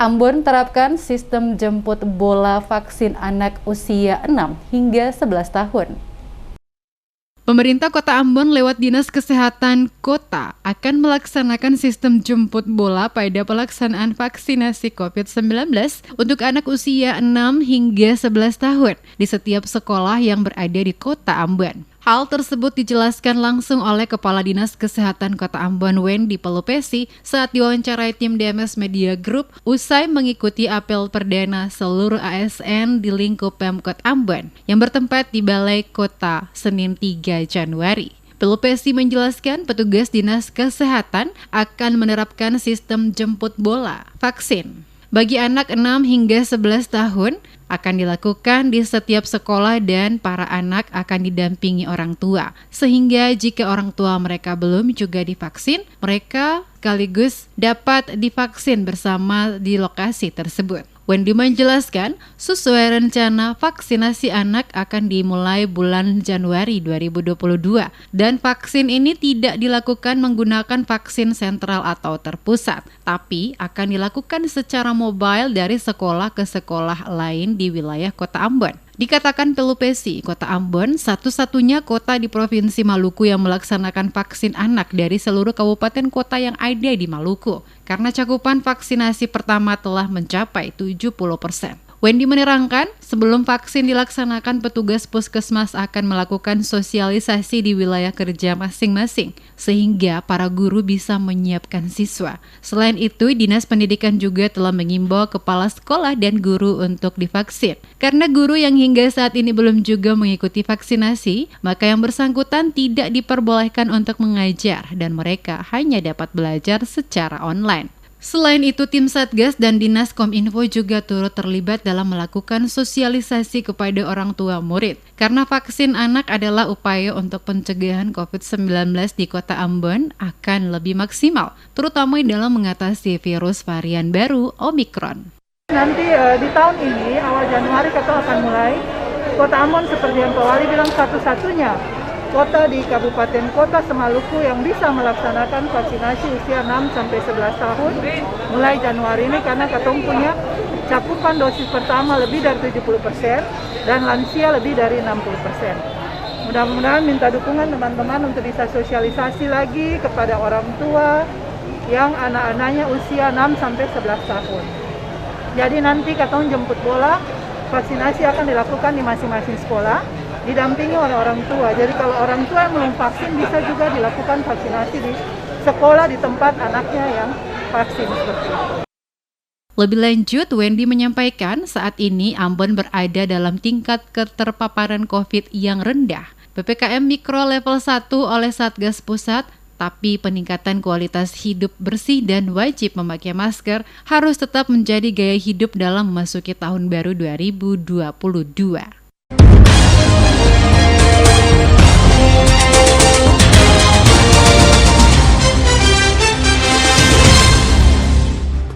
Ambon terapkan sistem jemput bola vaksin anak usia 6 hingga 11 tahun. Pemerintah Kota Ambon lewat Dinas Kesehatan Kota akan melaksanakan sistem jemput bola pada pelaksanaan vaksinasi COVID-19 untuk anak usia 6 hingga 11 tahun di setiap sekolah yang berada di Kota Ambon. Hal tersebut dijelaskan langsung oleh Kepala Dinas Kesehatan Kota Ambon Wendy Pelupesi saat diwawancarai tim DMS Media Group usai mengikuti apel perdana seluruh ASN di lingkup Pemkot Ambon yang bertempat di Balai Kota Senin 3 Januari. Pelupesi menjelaskan petugas Dinas Kesehatan akan menerapkan sistem jemput bola vaksin bagi anak 6 hingga 11 tahun akan dilakukan di setiap sekolah dan para anak akan didampingi orang tua. Sehingga jika orang tua mereka belum juga divaksin, mereka sekaligus dapat divaksin bersama di lokasi tersebut. Wendy menjelaskan, sesuai rencana vaksinasi anak akan dimulai bulan Januari 2022 dan vaksin ini tidak dilakukan menggunakan vaksin sentral atau terpusat, tapi akan dilakukan secara mobile dari sekolah ke sekolah lain di wilayah Kota Ambon. Dikatakan Pelupesi, Kota Ambon satu-satunya kota di Provinsi Maluku yang melaksanakan vaksin anak dari seluruh kabupaten kota yang ada di Maluku, karena cakupan vaksinasi pertama telah mencapai 70%. Wendy menerangkan, sebelum vaksin dilaksanakan, petugas puskesmas akan melakukan sosialisasi di wilayah kerja masing-masing, sehingga para guru bisa menyiapkan siswa. Selain itu, Dinas Pendidikan juga telah mengimbau kepala sekolah dan guru untuk divaksin. Karena guru yang hingga saat ini belum juga mengikuti vaksinasi, maka yang bersangkutan tidak diperbolehkan untuk mengajar dan mereka hanya dapat belajar secara online. Selain itu, tim Satgas dan Dinas Kominfo juga turut terlibat dalam melakukan sosialisasi kepada orang tua murid. Karena vaksin anak adalah upaya untuk pencegahan COVID-19 di Kota Ambon akan lebih maksimal, terutama dalam mengatasi virus varian baru Omikron. Nanti di tahun ini, awal Januari kita akan mulai, Kota Ambon seperti yang Pak Wali bilang satu-satunya kota di Kabupaten Kota Semaluku yang bisa melaksanakan vaksinasi usia 6 sampai 11 tahun mulai Januari ini, karena Katong punya cakupan dosis pertama lebih dari 70% dan lansia lebih dari 60%. Mudah-mudahan minta dukungan teman-teman untuk bisa sosialisasi lagi kepada orang tua yang anak-anaknya usia 6 sampai 11 tahun. Jadi nanti Katong jemput bola, vaksinasi akan dilakukan di masing-masing sekolah, didampingi oleh orang tua. Jadi kalau orang tua yang belum vaksin bisa juga dilakukan vaksinasi di sekolah di tempat anaknya yang vaksin seperti itu. Lebih lanjut, Wendy menyampaikan saat ini Ambon berada dalam tingkat keterpaparan COVID yang rendah. PPKM Mikro level 1 oleh Satgas Pusat, tapi peningkatan kualitas hidup bersih dan wajib memakai masker harus tetap menjadi gaya hidup dalam memasuki tahun baru 2022.